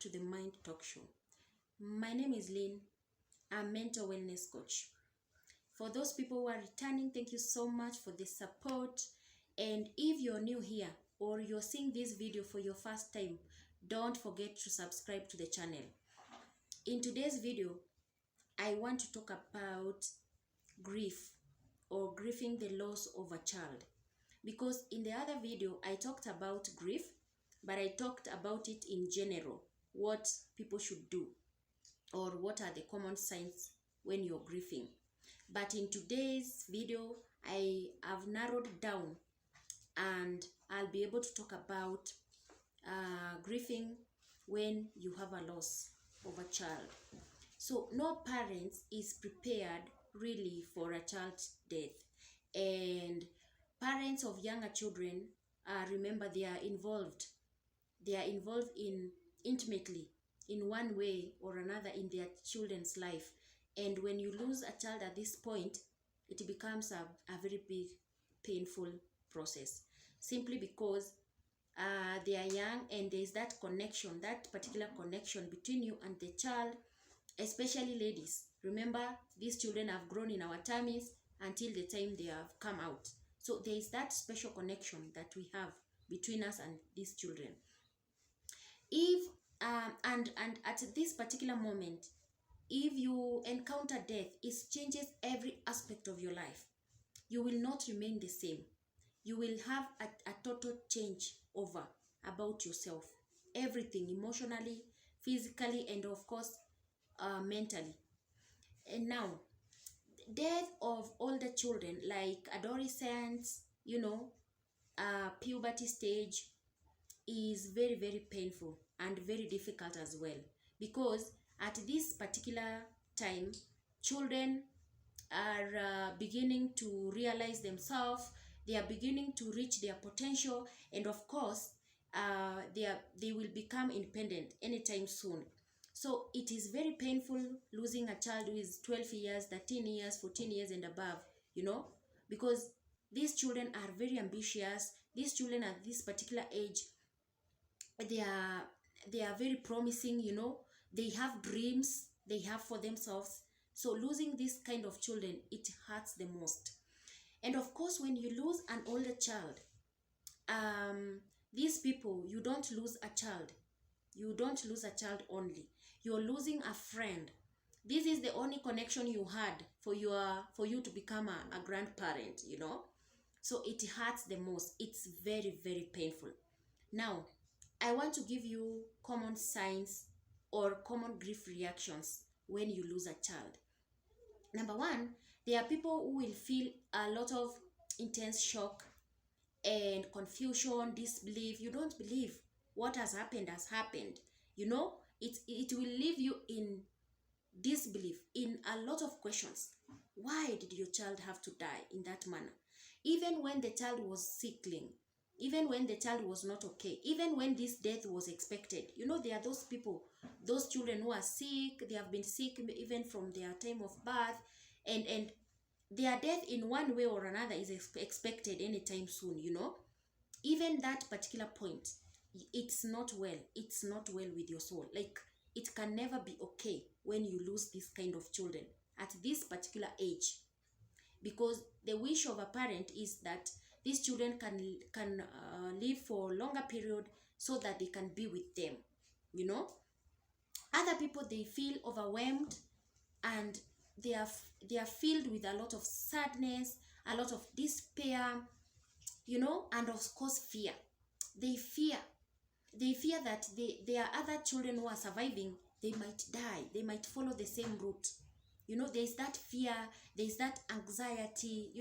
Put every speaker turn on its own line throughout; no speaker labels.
to the Mind Talk Show. My name is Lynn. I'm mental wellness coach. For those people who are returning, thank you so much for the support. And if you're new here or you're seeing this video for your first time, don't forget to subscribe to the channel. In today's video, I want to talk about grief or grieving the loss of a child. Because in the other video, I talked about grief, but I talked about it in general, what people should do or what are the common signs when you're grieving. But in today's video, I have narrowed down and I'll be able to talk about grieving when you have a loss of a child. So no parent is prepared really for a child's death, and parents of younger children, remember, they are involved in intimately in one way or another in their children's life. And when you lose a child at this point, it becomes a very big painful process, simply because they are young and there is that connection, that particular connection between you and the child, especially ladies. Remember, these children have grown in our tummies until the time they have come out. So there is that special connection that we have between us and these children. If and at this particular moment, if you encounter death, it changes every aspect of your life. You will not remain the same. You will have a total change over about yourself, everything, emotionally, physically, and of course mentally. And now, death of older children like adolescents, puberty stage, is very, very painful and very difficult as well, because at this particular time, children are beginning to realize themselves. They are beginning to reach their potential, and of course they will become independent anytime soon. So it is very painful losing a child who is 12 years, 13 years, 14 years and above, because these children are very ambitious. These children at this particular age, they are very promising, they have dreams they have for themselves. So losing this kind of children, it hurts the most. And of course, when you lose an older child, these people, you don't lose a child. You don't lose a child only. You're losing a friend. This is the only connection you had for you to become a grandparent, So it hurts the most. It's very, very painful. Now, I want to give you common signs or common grief reactions when you lose a child. Number one, there are people who will feel a lot of intense shock and confusion, disbelief. You don't believe what has happened. It will leave you in disbelief, in a lot of questions. Why did your child have to die in that manner? Even when the child was sickling, even when the child was not okay, even when this death was expected. There are those people, those children who are sick. They have been sick even from their time of birth, and their death in one way or another is expected anytime soon. Even that particular point, it's not well. It's not well with your soul. Like, it can never be okay when you lose this kind of children at this particular age, because the wish of a parent is that these children can live for a longer period so that they can be with them. Other people, they feel overwhelmed and they are filled with a lot of sadness, a lot of despair, and of course fear. They fear that there are other children who are surviving. They might die. They might follow the same route. There's that fear. There's that anxiety.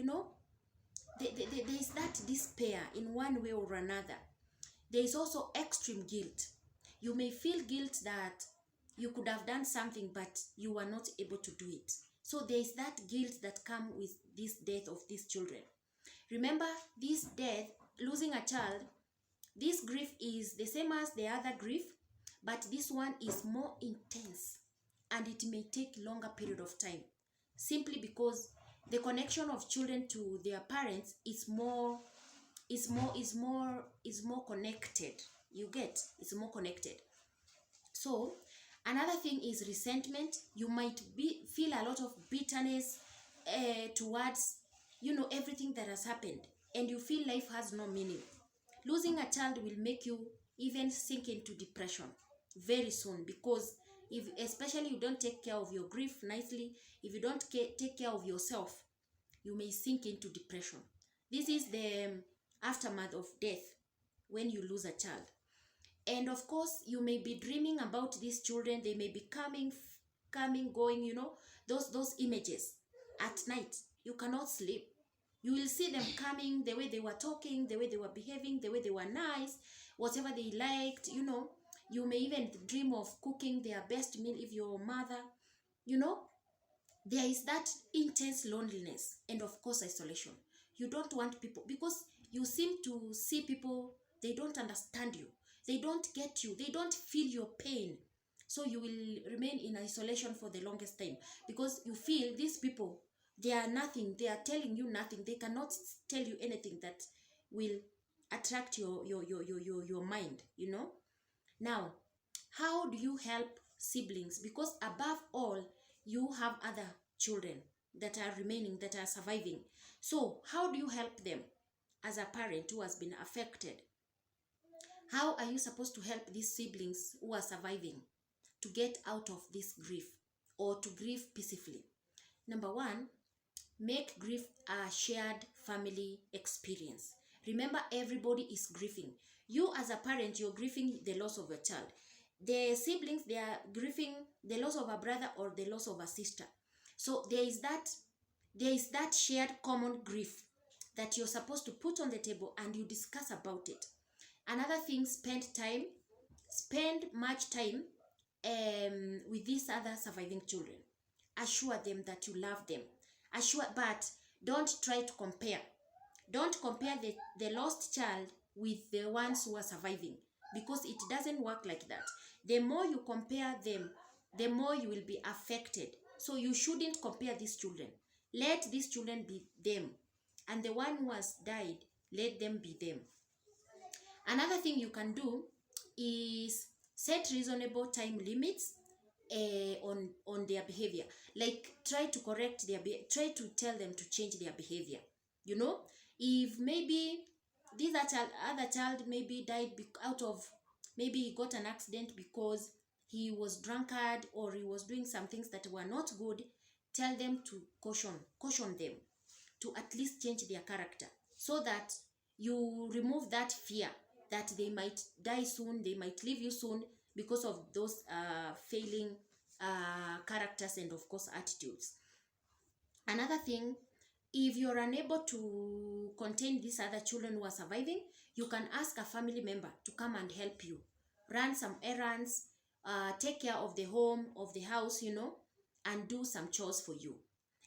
There is that despair in one way or another. There is also extreme guilt. You may feel guilt that you could have done something, but you were not able to do it. So there is that guilt that comes with this death of these children. Remember, this death, losing a child, this grief is the same as the other grief, but this one is more intense and it may take longer period of time, simply because the connection of children to their parents is more connected. You get, it's more connected. So another thing is resentment. You might feel a lot of bitterness towards, you know, everything that has happened, and you feel life has no meaning. Losing a child will make you even sink into depression very soon, because if especially you don't take care of your grief nicely, if you don't take care of yourself, you may sink into depression. This is the aftermath of death when you lose a child. And of course, you may be dreaming about these children. They may be coming, going, you know, those images at night. You cannot sleep. You will see them coming, the way they were talking, the way they were behaving, the way they were nice, whatever they liked, you know. You may even dream of cooking their best meal if you're a mother, you know. There is that intense loneliness and of course isolation. You don't want people, because you seem to see people, they don't understand you, they don't get you, they don't feel your pain. So you will remain in isolation for the longest time, because you feel these people, they are nothing, they are telling you nothing, they cannot tell you anything that will attract your mind, you know. Now, how do you help siblings? Because above all, you have other children that are remaining, that are surviving. So how do you help them as a parent who has been affected? How are you supposed to help these siblings who are surviving to get out of this grief, or to grieve peacefully? Number one, make grief a shared family experience. Remember, everybody is grieving. You as a parent, you're grieving the loss of your child. The siblings, they are grieving the loss of a brother or the loss of a sister. So there is that shared common grief that you're supposed to put on the table and you discuss about it. Another thing, spend much time with these other surviving children. Assure them that you love them. But don't try to compare. Don't compare the lost child with the ones who are surviving, because it doesn't work like that. The more you compare them, the more you will be affected. So you shouldn't compare these children. Let these children be them, and the one who has died, let them be them. Another thing you can do is set reasonable time limits on their behavior. Like, try to correct their try to tell them to change their behavior. You know, if maybe this other child maybe died out of, maybe he got an accident because he was drunkard, or he was doing some things that were not good, tell them to caution them to at least change their character, so that you remove that fear that they might die soon, they might leave you soon, because of those failing characters and of course attitudes. Another thing, if you're unable to contain these other children who are surviving, you can ask a family member to come and help you, run some errands, take care of the home, of the house, you know, and do some chores for you.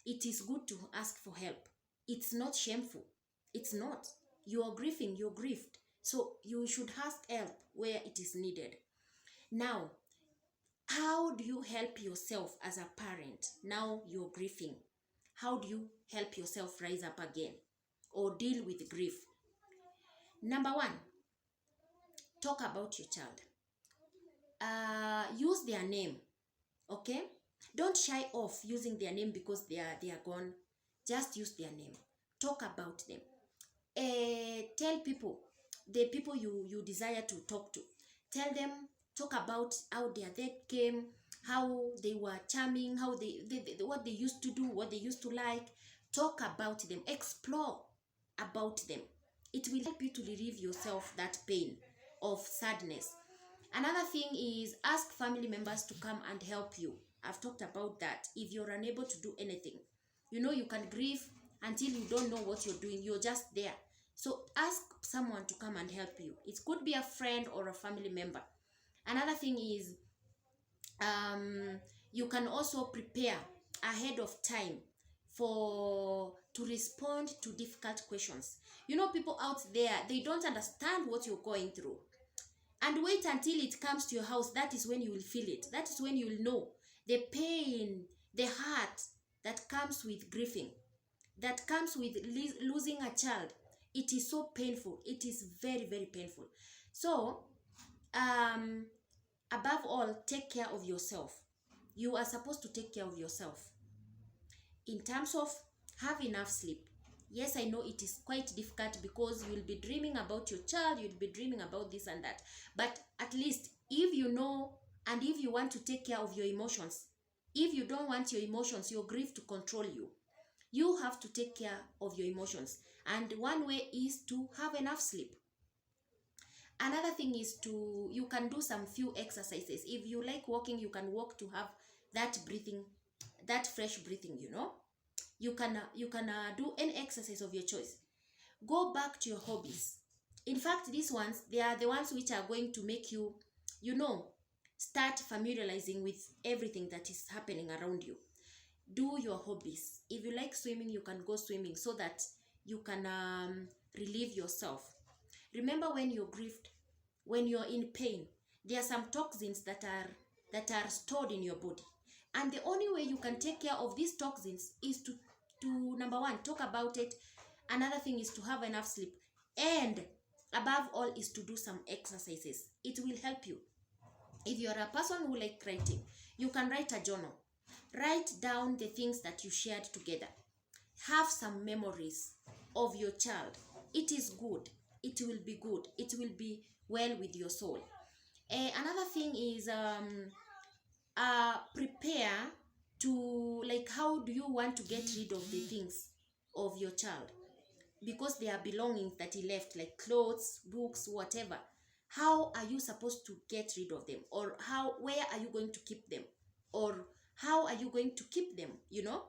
It is good to ask for help. It's not shameful. It's not. You are grieving, you're grieved. So you should ask help where it is needed. Now, how do you help yourself as a parent? Now you're grieving. How do you help yourself rise up again or deal with grief? Number one, talk about your child. Use their name, okay? Don't shy off using their name because they are gone. Just use their name. Talk about them. Tell people, the people you desire to talk to. Tell them, talk about how their death came, how they were charming, how they what they used to do, what they used to like. Talk about them. Explore about them. It will help you to relieve yourself that pain of sadness. Another thing is, ask family members to come and help you. I've talked about that. If you're unable to do anything, you know, you can grieve until you don't know what you're doing. You're just there. So ask someone to come and help you. It could be a friend or a family member. Another thing is, you can also prepare ahead of time to respond to difficult questions. You know, people out there, they don't understand what you're going through. And wait until it comes to your house. That is when you will feel it. That is when you will know the pain, the hurt that comes with grieving, that comes with losing a child. It is so painful. It is very, very painful. So, Above all, take care of yourself. You are supposed to take care of yourself. In terms of have enough sleep. Yes, I know it is quite difficult because you will be dreaming about your child, you'll be dreaming about this and that. But at least if you know and if you want to take care of your emotions, if you don't want your emotions, your grief to control you, you have to take care of your emotions. And one way is to have enough sleep. Another thing is you can do some few exercises. If you like walking, you can walk to have that breathing, that fresh breathing, you know. You can do any exercise of your choice. Go back to your hobbies. In fact, these ones, they are the ones which are going to make you, you know, start familiarizing with everything that is happening around you. Do your hobbies. If you like swimming, you can go swimming so that you can relieve yourself. Remember, when you're grieved, when you're in pain, there are some toxins that are stored in your body, and the only way you can take care of these toxins is to number one, talk about it. Another thing is to have enough sleep, and above all is to do some exercises. It will help you. If you're a person who like writing, you can write a journal. Write down the things that you shared together. Have some memories of your child. It is good. It will be good. It will be well with your soul. Another thing is prepare to, like, how do you want to get rid of the things of your child, because they are belongings that he left, like clothes, books, whatever. How are you supposed to get rid of them, or where are you going to keep them, or how are you going to keep them, you know?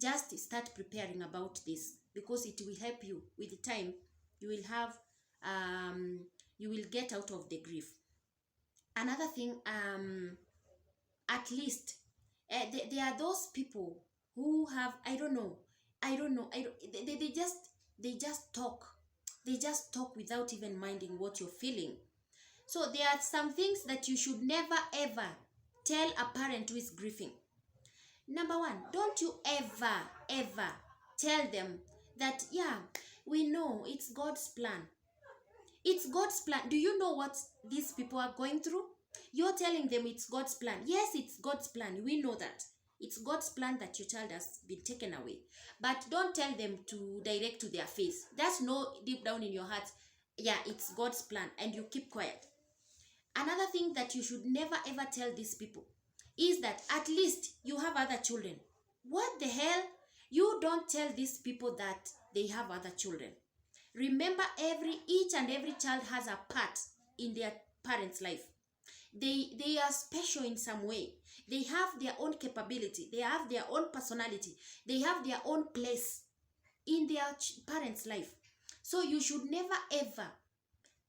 Just start preparing about this, because it will help you with the time. You will have you will get out of the grief. Another thing, at least there are those people who have, they just talk. They just talk without even minding what you're feeling. So there are some things that you should never ever tell a parent who is grieving. Number one, don't you ever tell them that, yeah, we know it's God's plan. It's God's plan. Do you know what these people are going through? You're telling them it's God's plan. Yes, it's God's plan. We know that. It's God's plan that your child has been taken away. But don't tell them to direct to their face. That's no deep down in your heart. Yeah, it's God's plan, and you keep quiet. Another thing that you should never ever tell these people is that at least you have other children. What the hell? You don't tell these people that they have other children. Remember, each and every child has a part in their parents' life. They are special in some way. They have their own capability. They have their own personality. They have their own place in their parents' life. So you should never ever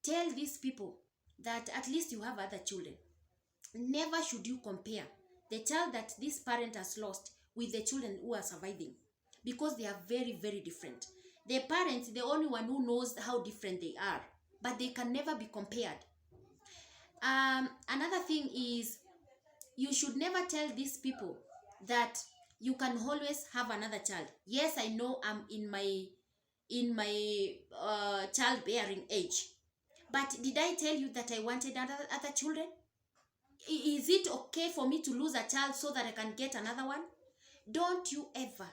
tell these people that at least you have other children. Never should you compare the child that this parent has lost with the children who are surviving, because they are very, very different. The parents, the only one who knows how different they are, but they can never be compared. Another thing is, you should never tell these people that you can always have another child. Yes, I know I'm in my childbearing age, but did I tell you that I wanted other children? Is it okay for me to lose a child so that I can get another one? Don't you ever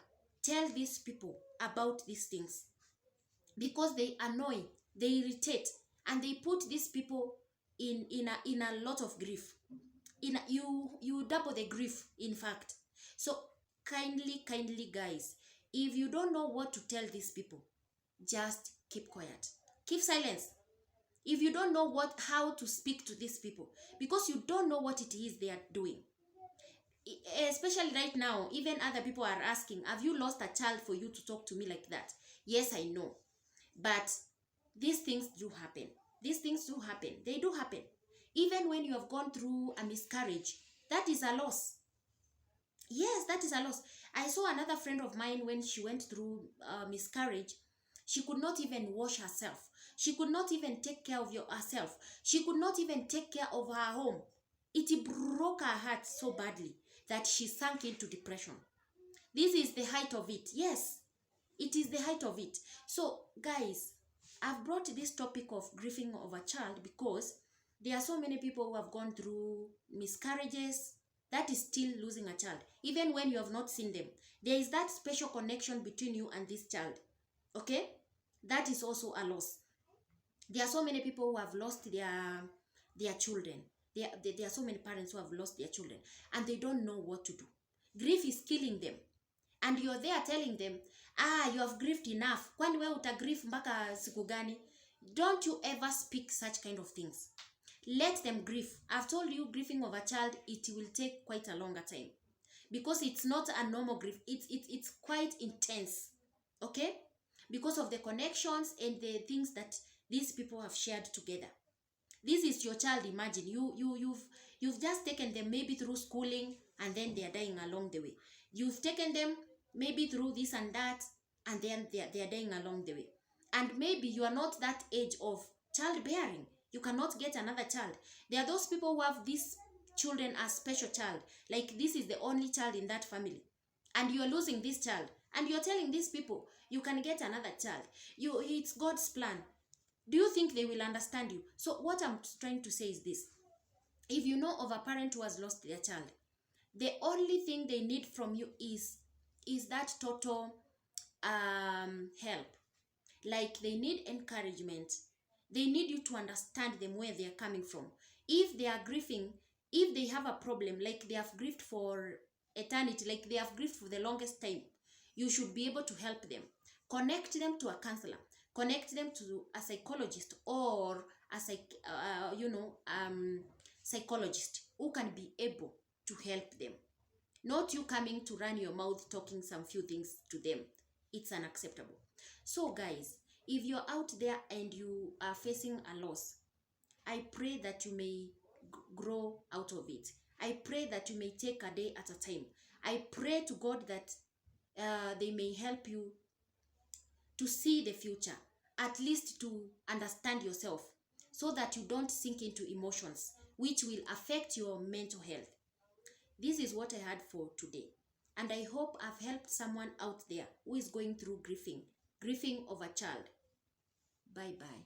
tell these people about these things, because they annoy, they irritate, and they put these people in a lot of grief. You double the grief, in fact. So kindly guys, if you don't know what to tell these people, just keep quiet, keep silence. If you don't know how to speak to these people, because you don't know what it is they are doing. Especially right now, even other people are asking, have you lost a child for you to talk to me like that? Yes, I know, but these things do happen. These things do happen. They do happen. Even when you have gone through a miscarriage, that is a loss. Yes, that is a loss. I saw another friend of mine, when she went through miscarriage, she could not even wash herself. She could not even take care of herself. She could not even take care of her home. It broke her heart so badly that she sank into depression. This is the height of it. Yes, it is the height of it. So, guys, I've brought this topic of grieving of a child because There are so many people who have gone through miscarriages. That is still losing a child. Even when you have not seen them, there is that special connection between you and this child. Okay? That is also a loss. There are so many people who have lost their children. There are so many parents who have lost their children and they don't know what to do. Grief is killing them. And you're there telling them, you have grieved enough. Kwani wewe utagrieve mpaka siku gani? Don't you ever speak such kind of things. Let them grieve. I've told you, grieving of a child, it will take quite a longer time. Because it's not a normal grief. It's quite intense. Okay? Because of the connections and the things that these people have shared together. This is your child. Imagine you've just taken them maybe through schooling and then they are dying along the way. You've taken them maybe through this and that and then they are dying along the way. And maybe you are not that age of childbearing. You cannot get another child. There are those people who have these children as special child. Like this is the only child in that family. And you are losing this child. And you are telling these people you can get another child. It's God's plan. Do you think they will understand you? So what I'm trying to say is this. If you know of a parent who has lost their child, the only thing they need from you is that total help. Like they need encouragement. They need you to understand them where they are coming from. If they are grieving, if they have a problem, like they have grieved for eternity, like they have grieved for the longest time, you should be able to help them. Connect them to a counselor. Connect them to a psychologist or a psychologist who can be able to help them. Not you coming to run your mouth talking some few things to them. It's unacceptable. So guys, if you're out there and you are facing a loss, I pray that you may grow out of it. I pray that you may take a day at a time. I pray to God that they may help you to see the future, at least to understand yourself, so that you don't sink into emotions which will affect your mental health. This is what I had for today, and I hope I've helped someone out there who is going through grieving of a child. Bye bye.